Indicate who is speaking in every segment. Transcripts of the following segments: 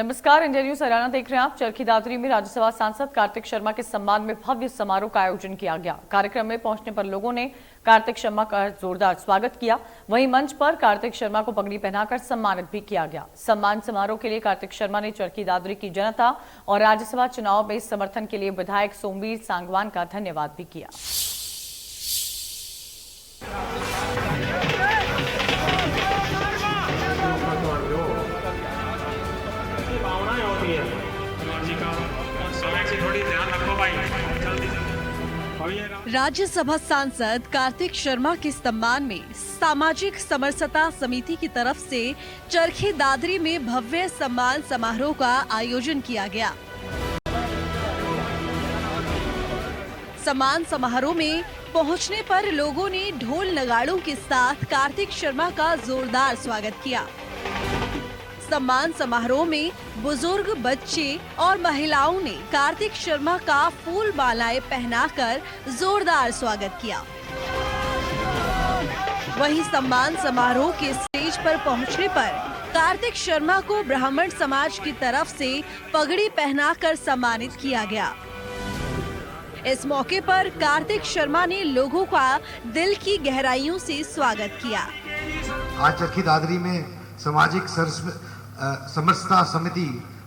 Speaker 1: नमस्कार, India news Haryana देख रहे हैं आप। चरखी दादरी में राज्यसभा सांसद कार्तिक शर्मा के सम्मान में भव्य समारोह का आयोजन किया गया। कार्यक्रम में पहुंचने पर लोगों ने कार्तिक शर्मा का जोरदार स्वागत किया। वहीं मंच पर कार्तिक शर्मा को पगड़ी पहनाकर सम्मानित भी किया गया। सम्मान समारोह के लिए कार्तिक शर्मा ने चरखी दादरी की जनता और राज्यसभा चुनाव में समर्थन के लिए विधायक सोमवीर सांगवान का धन्यवाद भी किया।
Speaker 2: राज्यसभा सांसद कार्तिक शर्मा के सम्मान में सामाजिक समरसता समिति की तरफ से चरखी दादरी में भव्य सम्मान समारोह का आयोजन किया गया। सम्मान समारोह में पहुंचने पर लोगों ने ढोल नगाड़ों के साथ कार्तिक शर्मा का जोरदार स्वागत किया। सम्मान समारोह में बुजुर्ग, बच्चे और महिलाओं ने कार्तिक शर्मा का फूल मालाएं पहनाकर जोरदार स्वागत किया। वहीं सम्मान समारोह के स्टेज पर पहुंचने पर कार्तिक शर्मा को ब्राह्मण समाज की तरफ से पगड़ी पहनाकर सम्मानित किया गया। इस मौके पर कार्तिक शर्मा ने लोगों का दिल की गहराइयों से स्वागत किया।
Speaker 3: आज चरखी दादरी में सामाजिक समरसता समिति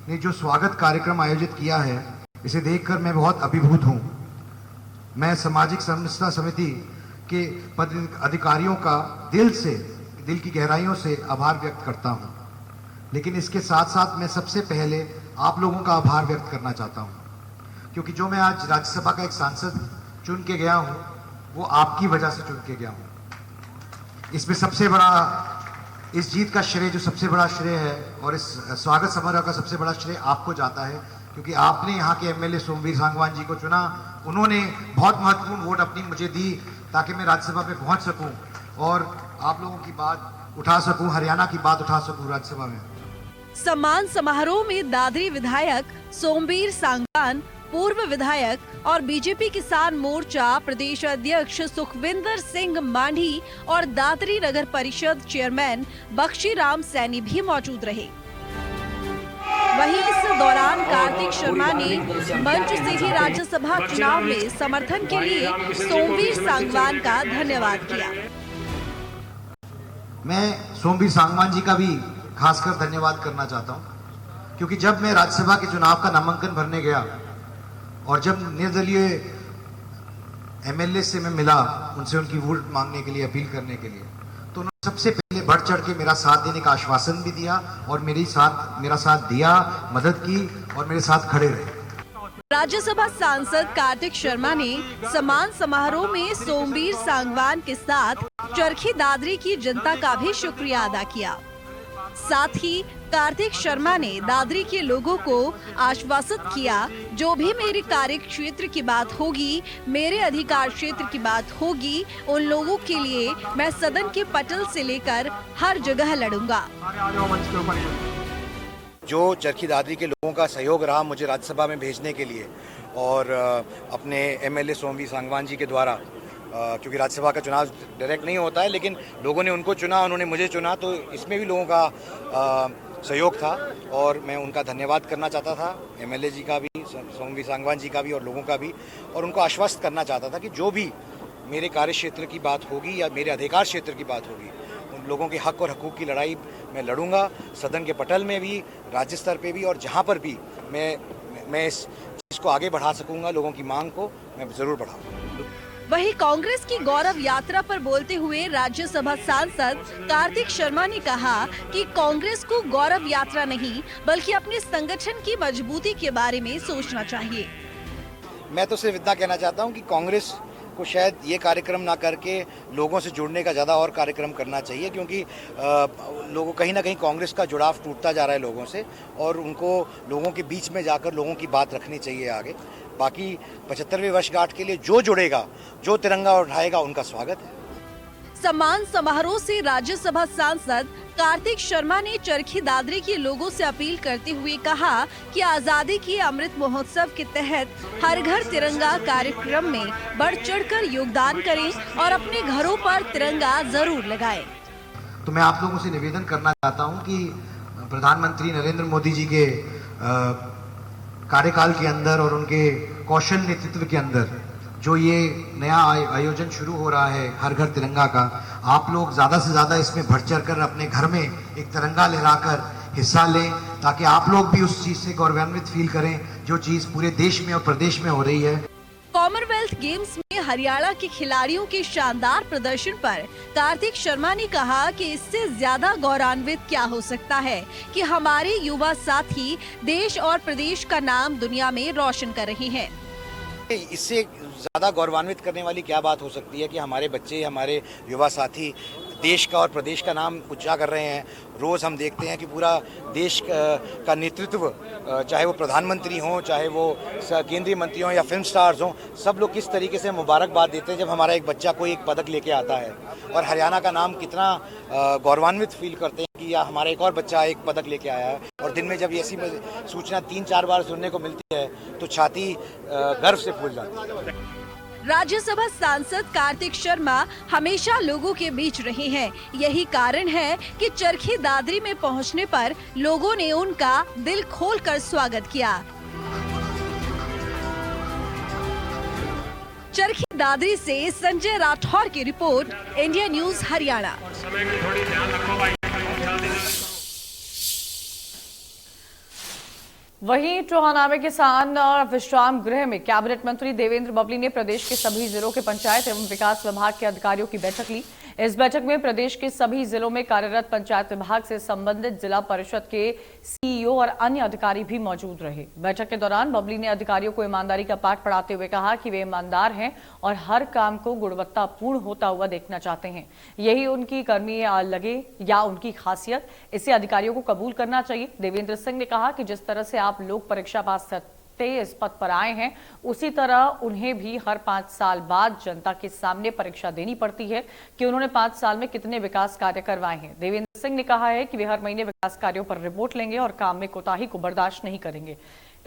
Speaker 3: ने जो स्वागत कार्यक्रम आयोजित किया है, इसे देखकर मैं बहुत अभिभूत हूँ। मैं सामाजिक समरसता समिति के पदाधिकारियों का दिल की गहराइयों से आभार व्यक्त करता हूँ। लेकिन इसके साथ साथ मैं सबसे पहले आप लोगों का आभार व्यक्त करना चाहता हूँ, क्योंकि जो मैं आज राज्यसभा का एक सांसद चुन के गया हूँ, वो आपकी वजह से चुन के गया हूँ। इसमें सबसे बड़ा इस जीत का श्रेय, जो सबसे बड़ा श्रेय है, और इस स्वागत समारोह का सबसे बड़ा श्रेय आपको जाता है, क्योंकि आपने यहाँ के एमएलए सोमवीर सांगवान जी को चुना। उन्होंने बहुत महत्वपूर्ण वोट अपनी मुझे दी ताकि मैं राज्यसभा में पहुँच सकूँ और आप लोगों की बात उठा सकूँ, हरियाणा की बात उठा सकूँ राज्यसभा में।
Speaker 2: सम्मान समारोह में दादरी विधायक सोमवीर सांगवान, पूर्व विधायक और बीजेपी किसान मोर्चा प्रदेश अध्यक्ष सुखविंदर सिंह मांढी और दादरी नगर परिषद चेयरमैन बख्शीराम सैनी भी मौजूद रहे। वहीं इस दौरान कार्तिक शर्मा ने मंच से ही राज्यसभा चुनाव में समर्थन के लिए सोमवीर सांगवान का धन्यवाद किया।
Speaker 3: मैं सोमवीर सांगवान जी का भी खासकर धन्यवाद करना चाहता हूँ, क्योंकि जब मैं राज्यसभा के चुनाव का नामांकन भरने गया और जब निर्दलीय एमएलए से मैं मिला, उनसे उनकी वोट मांगने के लिए, अपील करने के लिए, तो उन्होंने सबसे पहले बढ़ चढ़ के मेरा साथ देने का आश्वासन भी दिया और मेरा साथ दिया, मदद की और मेरे साथ खड़े रहे।
Speaker 2: राज्यसभा सांसद कार्तिक शर्मा ने सम्मान समारोह में सोमवीर सांगवान के साथ चरखी दादरी की जनता का भी शुक्रिया अदा किया। साथ ही कार्तिक शर्मा ने दादरी के लोगों को आश्वासित किया, जो भी मेरे कार्य क्षेत्र की बात होगी, मेरे अधिकार क्षेत्र की बात होगी, उन लोगों के लिए मैं सदन के पटल से लेकर हर जगह लड़ूंगा।
Speaker 3: जो चरखी दादरी के लोगों का सहयोग रहा मुझे राज्यसभा में भेजने के लिए, और अपने एमएलए सोमवीर सांगवान जी के द्वारा, क्योंकि राज्यसभा का चुनाव डायरेक्ट नहीं होता है, लेकिन लोगों ने उनको चुना, उन्होंने मुझे चुना, तो इसमें भी लोगों का सहयोग था और मैं उनका धन्यवाद करना चाहता था, एमएलए जी का भी, सोमवीर सांगवान जी का भी और लोगों का भी, और उनको आश्वस्त करना चाहता था कि जो भी मेरे कार्य क्षेत्र की बात होगी या मेरे अधिकार क्षेत्र की बात होगी, उन लोगों के हक और हकूक़ की लड़ाई मैं लड़ूंगा, सदन के पटल में भी, राज्य स्तर पे भी, और जहाँ पर भी मैं इस चीज़ को आगे बढ़ा सकूँगा, लोगों की मांग को मैं ज़रूर बढ़ाऊँगा।
Speaker 2: वहीं कांग्रेस की गौरव यात्रा पर बोलते हुए राज्यसभा सांसद कार्तिक शर्मा ने कहा कि कांग्रेस को गौरव यात्रा नहीं, बल्कि अपने संगठन की मजबूती के बारे में सोचना चाहिए।
Speaker 3: मैं तो सिर्फ इतना कहना चाहता हूं कि कांग्रेस को शायद ये कार्यक्रम ना करके लोगों से जुड़ने का ज़्यादा और कार्यक्रम करना चाहिए, क्योंकि लोगों कहीं ना कहीं कांग्रेस का जुड़ाव टूटता जा रहा है लोगों से, और उनको लोगों के बीच में जाकर लोगों की बात रखनी चाहिए आगे। बाकी 75वें वर्षगांठ के लिए जो जुड़ेगा, जो तिरंगा उठाएगा, उनका स्वागत है।
Speaker 2: सम्मान समारोह से राज्यसभा सांसद कार्तिक शर्मा ने चरखी दादरी के लोगों से अपील करते हुए कहा कि आजादी के अमृत महोत्सव के तहत हर घर तिरंगा कार्यक्रम में बढ़ चढ़कर योगदान करें और अपने घरों पर तिरंगा जरूर लगाएं।
Speaker 3: तो मैं आप लोगों से निवेदन करना चाहता हूं कि प्रधानमंत्री नरेंद्र मोदी जी के कार्यकाल के अंदर और उनके कौशल नेतृत्व के अंदर जो ये नया आयोजन शुरू हो रहा है हर घर तिरंगा का, आप लोग ज़्यादा से ज़्यादा इसमें बढ़ चढ़ कर अपने घर में एक तिरंगा लहराकर हिस्सा लें, ताकि आप लोग भी उस चीज़ से गौरवान्वित फील करें जो चीज़ पूरे देश में और प्रदेश में हो रही है।
Speaker 2: कॉमनवेल्थ गेम्स में हरियाणा के खिलाड़ियों के शानदार प्रदर्शन पर कार्तिक शर्मा ने कहा कि इससे ज्यादा गौरवान्वित क्या हो सकता है कि हमारे युवा साथी देश और प्रदेश का नाम दुनिया में रोशन कर रहे हैं।
Speaker 4: इससे ज़्यादा गौरवान्वित करने वाली क्या बात हो सकती है कि हमारे बच्चे, हमारे युवा साथी देश का और प्रदेश का नाम ऊंचा कर रहे हैं। रोज़ हम देखते हैं कि पूरा देश का नेतृत्व, चाहे वो प्रधानमंत्री हों, चाहे वो केंद्रीय मंत्री हों या फिल्म स्टार्स हों, सब लोग किस तरीके से मुबारकबाद देते हैं जब हमारा एक बच्चा कोई एक पदक लेके आता है। और हरियाणा का नाम कितना गौरवान्वित फील करते हैं कि हमारा एक और बच्चा एक पदक लेके आया है। और दिन में जब ऐसी सूचना 3-4 बार सुनने को मिलती है तो छाती गर्व से फूल जाती है।
Speaker 2: राज्यसभा सांसद कार्तिक शर्मा हमेशा लोगों के बीच रहे हैं। यही कारण है कि चरखी दादरी में पहुंचने पर लोगों ने उनका दिल खोलकर स्वागत किया। चरखी दादरी से संजय राठौर की रिपोर्ट, इंडिया न्यूज हरियाणा।
Speaker 1: वहीं चौहानामे किसान विश्राम गृह में कैबिनेट मंत्री देवेंद्र बबली ने प्रदेश के सभी जिलों के पंचायत एवं विकास विभाग के अधिकारियों की बैठक ली। इस बैठक में प्रदेश के सभी जिलों में कार्यरत पंचायत विभाग से संबंधित जिला परिषद के सीईओ और अन्य अधिकारी भी मौजूद रहे। बैठक के दौरान बबली ने अधिकारियों को ईमानदारी का पाठ पढ़ाते हुए कहा कि वे ईमानदार हैं और हर काम को गुणवत्तापूर्ण होता हुआ देखना चाहते हैं। यही उनकी कर्मी लगे या उनकी खासियत, इसे अधिकारियों को कबूल करना चाहिए। देवेंद्र सिंह ने कहा कि जिस तरह से आप लोग परीक्षा पास इस पद पर आए हैं, उसी तरह उन्हें भी हर 5 साल बाद जनता के सामने परीक्षा देनी पड़ती है कि उन्होंने 5 साल में कितने विकास कार्य करवाए हैं। देवेंद्र सिंह ने कहा है कि वे हर महीने विकास कार्यों पर रिपोर्ट लेंगे और काम में कोताही को बर्दाश्त नहीं करेंगे।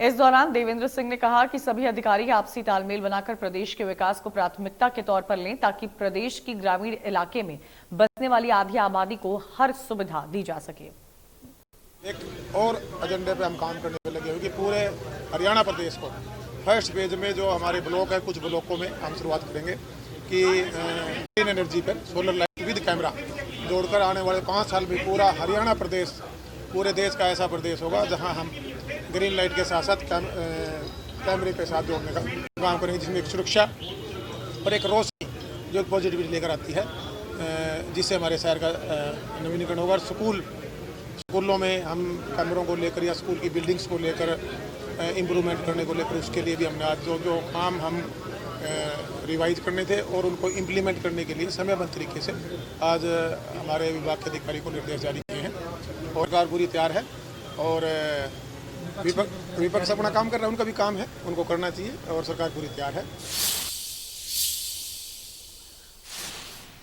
Speaker 1: इस दौरान देवेंद्र सिंह ने कहा कि सभी अधिकारी आपसी तालमेल बनाकर प्रदेश के विकास को प्राथमिकता के तौर पर लें, ताकि प्रदेश की ग्रामीण इलाके में बसने वाली आधी आबादी को हर सुविधा दी जा सके।
Speaker 5: एक और एजेंडे पे हम काम करने में लगे हुए कि पूरे हरियाणा प्रदेश को फर्स्ट फेज में जो हमारे ब्लॉक है, कुछ ब्लॉकों में हम शुरुआत करेंगे कि ग्रीन एनर्जी पर सोलर लाइट विद कैमरा जोड़कर आने वाले 5 साल में पूरा हरियाणा प्रदेश पूरे देश का ऐसा प्रदेश होगा जहां हम ग्रीन लाइट के साथ साथ कैमरे के साथ जोड़ने का काम करेंगे, जिसमें एक सुरक्षा और एक रोशनी जो पॉजिटिविटी लेकर आती है, जिससे हमारे शहर का नवीनीकरण होगा। स्कूलों में हम कैमरों को लेकर या स्कूल की बिल्डिंग्स को लेकर इम्प्रूवमेंट करने को लेकर उसके लिए भी हमने आज जो काम हम रिवाइज करने थे और उनको इम्प्लीमेंट करने के लिए समयबद्ध तरीके से आज हमारे विभाग के अधिकारी को निर्देश जारी किए हैं। और सरकार पूरी तैयार है और विपक्ष अपना काम कर रहा है, उनका भी काम है, उनको करना चाहिए और सरकार पूरी तैयार है।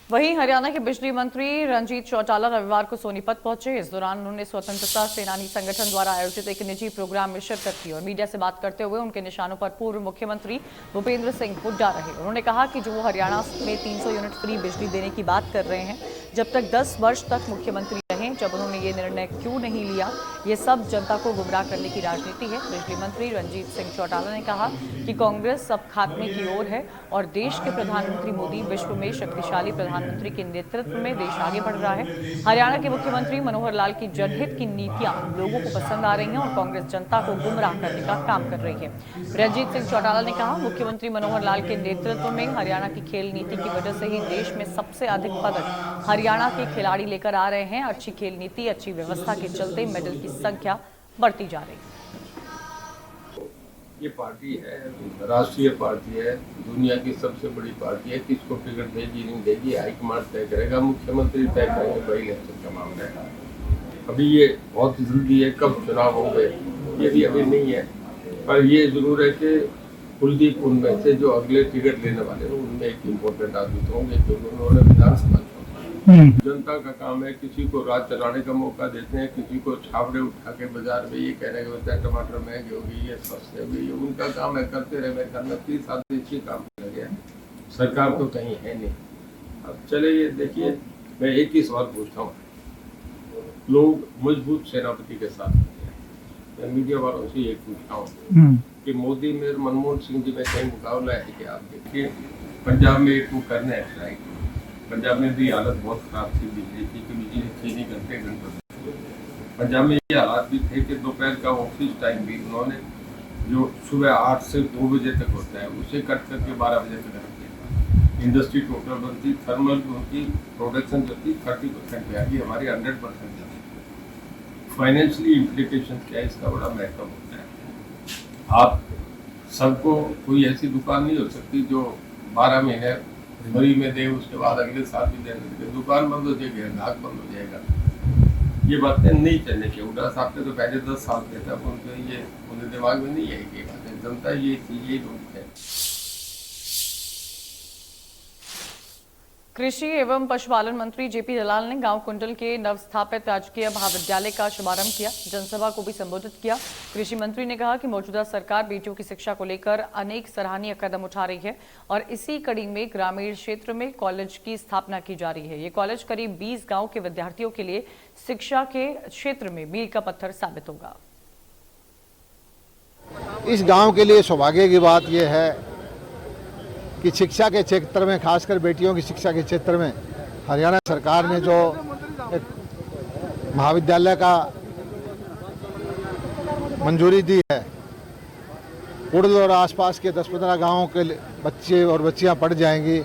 Speaker 1: वहीं हरियाणा के बिजली मंत्री रंजीत चौटाला रविवार को सोनीपत पहुंचे। इस दौरान उन्होंने स्वतंत्रता सेनानी संगठन द्वारा आयोजित एक निजी प्रोग्राम में शिरकत की और मीडिया से बात करते हुए उनके निशानों पर पूर्व मुख्यमंत्री भूपेंद्र सिंह हुड्डा रहे। उन्होंने कहा कि जो वो हरियाणा में 300 यूनिट फ्री बिजली देने की बात कर रहे हैं, जब तक 10 वर्ष तक मुख्यमंत्री रहे, जब उन्होंने ये निर्णय क्यों नहीं लिया, ये सब जनता को गुमराह करने की राजनीति है। बिजली मंत्री रंजीत सिंह चौटाला ने कहा कि कांग्रेस सब खात्मे की ओर है और देश के प्रधानमंत्री मोदी विश्व में शक्तिशाली प्रधानमंत्री के नेतृत्व में देश आगे बढ़ रहा है। हरियाणा के मुख्यमंत्री मनोहर लाल की जनहित की नीतियां लोगों को पसंद आ रही हैं और कांग्रेस जनता को गुमराह करने का काम कर रही है। रंजीत सिंह चौटाला ने कहा, मुख्यमंत्री मनोहर लाल के नेतृत्व में हरियाणा की खेल नीति की वजह से ही देश में सबसे अधिक पदक हरियाणा के खिलाड़ी लेकर आ रहे हैं। अच्छी खेल नीति, अच्छी व्यवस्था के चलते मेडल की संख्या बढ़ती जा रही है।
Speaker 6: ये पार्टी है, राष्ट्रीय पार्टी है, दुनिया की सबसे बड़ी पार्टी है। किसको टिकट देगी नहीं देगी हाईकमांड तय करेगा, मुख्यमंत्री तय करेंगे, बाई इलेक्शन का मामला है। अभी ये बहुत जल्दी है, कब चुनाव होंगे ये भी अभी नहीं है, पर ये जरूर है कि कुलदीप उनमें से जो अगले टिकट लेने वाले हैं उनमें एक इम्पोर्टेंट आदमी होंगे, क्योंकि उन्होंने विधानसभा जनता का काम है। किसी को राज चलाने का मौका देते हैं, किसी को छावड़े उठा के बाजार में ये कहने के होता है टमाटर महंगे हो गई, ये सस्ते हो गई, उनका काम है, करते रहे। मैं करना 30 साल से इसी काम में लगे, सरकार तो कहीं है नहीं। अब चले ये देखिए, मैं एक ही सवाल पूछता हूँ, लोग मजबूत सेनापति के साथ हैं। मैं मीडिया वालों से ये पूछता हूँ कि मोदी में और मनमोहन सिंह जी में कहीं मुकाबला है कि आप देखिए पंजाब में एक वो करने है, पंजाब में भी हालत बहुत खराब थी, बिजली थी कि बिजली 3 घंटे पंजाब में ये हालात भी थे कि दोपहर का ऑफिस टाइम भी उन्होंने जो सुबह 8 से 2 बजे तक होता है उसे कट करके 12 बजे तक रख दिया। इंडस्ट्री टोटल बंद थी, थर्मल उनकी प्रोडक्शन जो थी 30% पे आ गई, हमारी 100% थी। फाइनेंशियली इम्प्लीकेशन क्या है इसका बड़ा महत्व होता है। आप सबको कोई ऐसी दुकान नहीं हो सकती जो 12 महीने फ्री में दे उसके बाद अगले साल भी देने लगे, दुकान बंद हो जाएगी, ग्राहक बंद हो जाएगा। ये बातें नहीं चलने की। हुड्डा साहब ने तो पहले 10 साल के तक उनके ये उनके दिमाग में नहीं आई ये बातें, जनता ये चीज ये लोग है।
Speaker 1: कृषि एवं पशुपालन मंत्री जेपी दलाल ने गांव कुंडल के नवस्थापित राजकीय महाविद्यालय का शुभारंभ किया, जनसभा को भी संबोधित किया। कृषि मंत्री ने कहा कि मौजूदा सरकार बेटियों की शिक्षा को लेकर अनेक सराहनीय कदम उठा रही है और इसी कड़ी में ग्रामीण क्षेत्र में कॉलेज की स्थापना की जा रही है। ये कॉलेज करीब 20 गाँव के विद्यार्थियों के लिए शिक्षा के क्षेत्र में मील का पत्थर साबित होगा।
Speaker 7: इस गांव के लिए सौभाग्य की बात यह है कि शिक्षा के क्षेत्र में, खासकर बेटियों की शिक्षा के क्षेत्र में हरियाणा सरकार ने जो एक महाविद्यालय का मंजूरी दी है, कुड़ल और आसपास के 10-15 गांवों के बच्चे और बच्चियां पढ़ जाएंगी,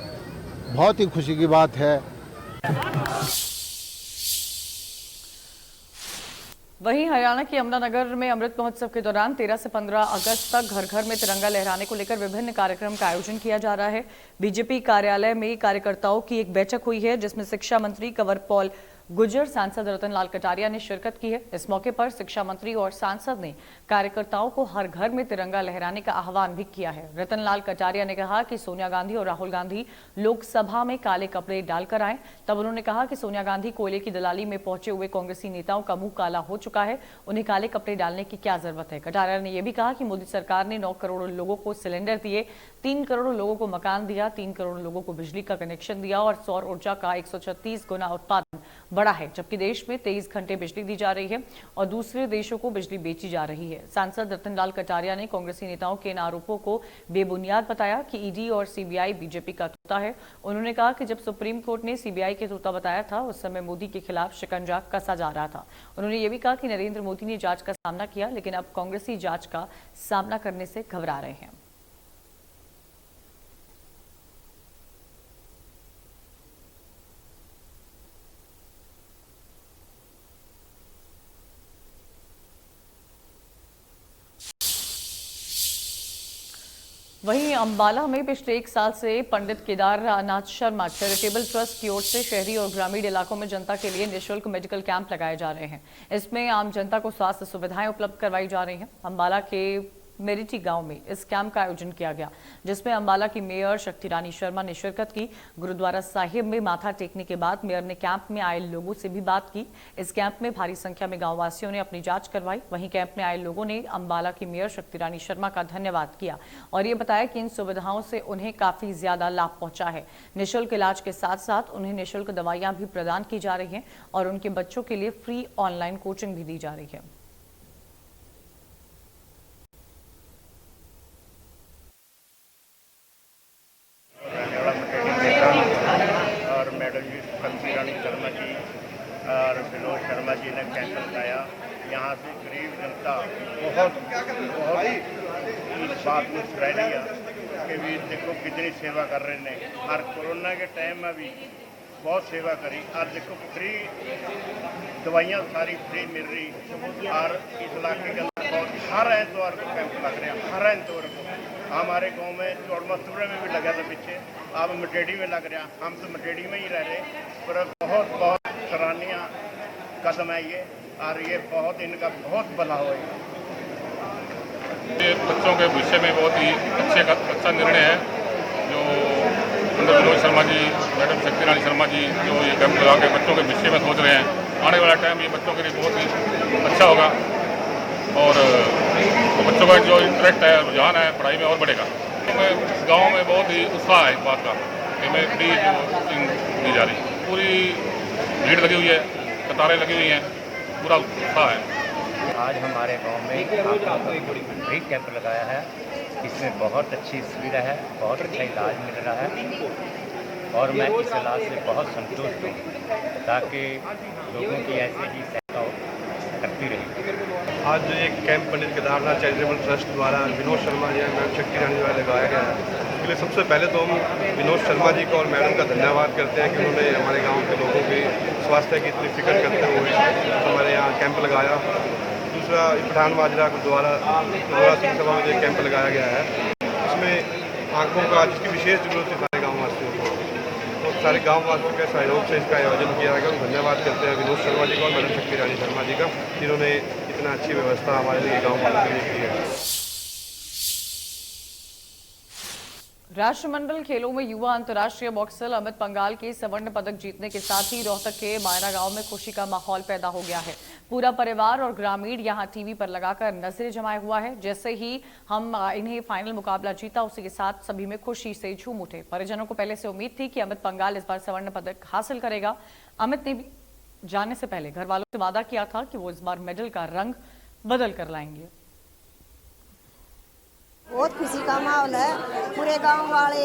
Speaker 7: बहुत ही खुशी की बात है।
Speaker 1: वहीं हरियाणा के यमुनानगर में अमृत महोत्सव के दौरान 13 से 15 अगस्त तक घर घर में तिरंगा लहराने को लेकर विभिन्न कार्यक्रम का आयोजन किया जा रहा है। बीजेपी कार्यालय में कार्यकर्ताओं की एक बैठक हुई है जिसमें शिक्षा मंत्री कंवरपाल गुर्जर, सांसद रतन लाल कटारिया ने शिरकत की है। इस मौके पर शिक्षा मंत्री और सांसद ने कार्यकर्ताओं को हर घर में तिरंगा लहराने का आह्वान भी किया है। रतन लाल कटारिया ने कहा कि सोनिया गांधी और राहुल गांधी लोकसभा में काले कपड़े डालकर आए, तब उन्होंने कहा कि सोनिया गांधी कोयले की दलाली में पहुंचे हुए कांग्रेसी नेताओं का मुंह काला हो चुका है, उन्हें काले कपड़े डालने की क्या जरूरत है। कटारिया ने यह भी कहा कि मोदी सरकार ने 9 करोड़ लोगों को सिलेंडर दिए, 3 करोड़ लोगों को मकान दिया, 3 करोड़ लोगों को बिजली का कनेक्शन दिया और सौर ऊर्जा का 136 गुना उत्पादन बढ़ा है, जबकि देश में 23 घंटे बिजली दी जा रही है और दूसरे देशों को बिजली बेची जा रही है। सांसद रतन लाल कटारिया ने कांग्रेसी नेताओं के इन आरोपों को बेबुनियाद बताया कि ईडी और सीबीआई बीजेपी का तोता है। उन्होंने कहा कि जब सुप्रीम कोर्ट ने सीबीआई के तोता बताया था उस समय मोदी के खिलाफ शिकंजा कसा जा रहा था। उन्होंने ये भी कहा कि नरेंद्र मोदी ने जांच का सामना किया, लेकिन अब कांग्रेसी जांच का सामना करने से घबरा रहे हैं। वहीं अंबाला में पिछले 1 साल से पंडित केदारनाथ शर्मा चैरिटेबल ट्रस्ट की ओर से शहरी और ग्रामीण इलाकों में जनता के लिए निःशुल्क मेडिकल कैंप लगाए जा रहे हैं। इसमें आम जनता को स्वास्थ्य सुविधाएं उपलब्ध करवाई जा रही हैं। अंबाला के मेरिटी गांव में इस कैंप का आयोजन किया गया, जिसमें अंबाला की मेयर शक्ति रानी शर्मा ने शिरकत की। गुरुद्वारा साहिब में माथा टेकने के बाद मेयर ने कैंप में आए लोगों से भी बात की। इस कैंप में भारी संख्या में गांव वासियों ने अपनी जांच करवाई। वहीं कैंप में आए लोगों ने अंबाला की मेयर शक्ति रानी शर्मा का धन्यवाद किया और ये बताया कि इन सुविधाओं से उन्हें काफी ज्यादा लाभ पहुंचा है। निःशुल्क इलाज के साथ साथ उन्हें निःशुल्क दवाइयां भी प्रदान की जा रही हैं और उनके बच्चों के लिए फ्री ऑनलाइन कोचिंग भी दी जा रही है।
Speaker 8: और मैडम जी शक्ति रानी शर्मा जी और विनोद शर्मा जी ने कैंप लगाया। यहाँ से गरीब जनता बहुत इस बात में सराहनीय कि भी देखो कितनी सेवा कर रहे हैं। और कोरोना के टाइम में भी बहुत सेवा करी और देखो फ्री दवाइयाँ सारी फ्री मिल रही। और इस इलाके के अंदर बहुत हर एतवार को कैंप लग रहे हैं, हर एतवार को। हमारे गांव में चौड़मस्तुरे में भी लगा था पीछे, अब मटेडी में लग रहा। हम तो मटेडी में ही रह रहे, पर बहुत सराहनीय कदम है ये और ये बहुत इनका बहुत भला हो।
Speaker 9: ये बच्चों के भविष्य में बहुत ही अच्छा निर्णय है जो पंडित विनोद शर्मा जी, मैडम शक्ति रानी शर्मा जी जो ये कैंप लगा के बच्चों के भविष्य में सोच रहे हैं। आने वाला टाइम ये बच्चों के लिए बहुत ही अच्छा होगा और तो बच्चों का जो इंटरेस्ट है, रुझान है पढ़ाई में और बढ़ेगा। गांव में बहुत ही उत्साह है इस बात का कि मैं फ्री कोचिंग दी जा रही है। पूरी भीड़ लगी हुई है, कतारें लगी हुई हैं पूरा उत्साह है।
Speaker 10: आज हमारे गांव में फ्री कैंप लगाया है। इसमें बहुत अच्छी सुविधा है, बहुत अच्छा इलाज मिल रहा है और मैं इस इलाज से बहुत संतुष्ट हूँ, ताकि लोगों की ऐसे ही सहायता करती रहे।
Speaker 11: आज जो एक कैंप पंडित केदारनाथ चैरिटेबल ट्रस्ट द्वारा विनोद शर्मा जी मैडम शक्ति रानी द्वारा लगाया गया है, उसके लिए सबसे पहले तो हम विनोद शर्मा जी को और मैडम का धन्यवाद करते हैं कि उन्होंने हमारे गांव के लोगों के स्वास्थ्य की इतनी फिक्र करते हुए हमारे यहाँ कैंप लगाया। दूसरा पठान माजरा गुरुद्वारा सिंह सभा में जो कैंप लगाया गया है, उसमें आँखों का जिसकी विशेष जरूरत है सारे गाँव वासियों को, तो सारे गाँव वासियों के सहयोग से इसका आयोजन किया गया। धन्यवाद करते हैं विनोद शर्मा जी का और मैडम शक्ति रानी शर्मा जी का, जिन्होंने इतना अच्छी व्यवस्था हमारे लिए गाँव वालों के लिए की है।
Speaker 1: राष्ट्रमंडल खेलों में युवा अंतर्राष्ट्रीय बॉक्सर अमित पंघाल के स्वर्ण पदक जीतने के साथ ही रोहतक के मायरा गांव में खुशी का माहौल पैदा हो गया है। पूरा परिवार और ग्रामीण यहां टीवी पर लगाकर नजरें जमाए हुआ है। जैसे ही हम इन्हें फाइनल मुकाबला जीता, उसी के साथ सभी में खुशी से झूम उठे। परिजनों को पहले से उम्मीद थी कि अमित पंघाल इस बार स्वर्ण पदक हासिल करेगा। अमित ने भी जाने से पहले घर वालों से वादा किया था कि वो इस बार मेडल का रंग बदल कर लाएंगे।
Speaker 12: बहुत खुशी का माहौल है। पूरे गांव वाले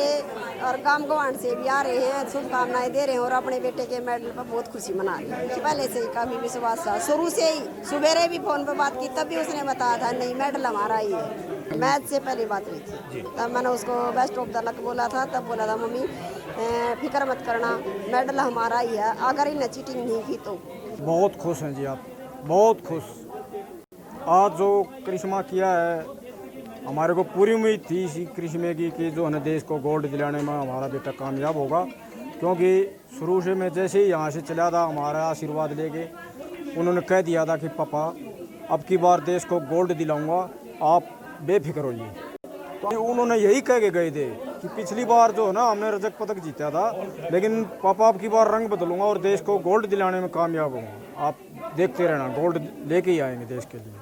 Speaker 12: और गांव गवान से भी आ रहे हैं, शुभकामनाएं दे रहे हैं और अपने बेटे के मेडल पर बहुत खुशी मना रहे हैं। पहले से ही काफी विश्वास था, शुरू से ही। सुबेरे भी फोन पर बात की, तब भी उसने बताया था नहीं मेडल हमारा ही है। मैच से पहले बात हुई थी, तब मैंने उसको बेस्ट ऑफ द लक बोला था। तब बोला था मम्मी फिक्र मत करना, मेडल हमारा ही है, अगर इन्हें चीटिंग नहीं की तो।
Speaker 13: बहुत खुश हैं जी आप, बहुत खुश। आज जो करिश्मा किया है, हमारे को पूरी उम्मीद थी इसी करिश्मे की कि जो है देश को गोल्ड दिलाने में हमारा बेटा कामयाब होगा, क्योंकि शुरू से मैं जैसे ही यहाँ से चला था हमारा आशीर्वाद लेके उन्होंने कह दिया था कि पापा अब की बार देश को गोल्ड दिलाऊंगा, आप बेफिक्र होइए। तो उन्होंने यही कह के गए थे कि पिछली बार जो है ना हमने रजत पदक जीता था, लेकिन पापा अब की बार रंग बदलूंगा और देश को गोल्ड दिलाने में कामयाब होऊंगा। आप देखते रहना, गोल्ड लेके ही आएंगे देश के लिए।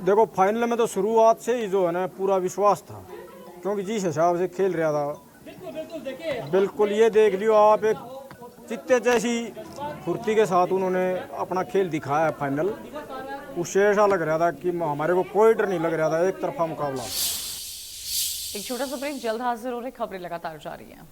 Speaker 13: देखो फाइनल में तो शुरुआत से ही जो है ना पूरा विश्वास था, क्योंकि जिस हिसाब से खेल रहा था, बिल्कुल ये देख लियो आप, एक चित्ते जैसी फुर्ती के साथ उन्होंने अपना खेल दिखाया है। फाइनल उससे ऐसा लग रहा था कि हमारे को कोई डर नहीं लग रहा था, एक तरफा मुकाबला।
Speaker 1: एक छोटा सा ब्रेक, जल्द हाजिर हो रहे, खबरें लगातार जारी हैं।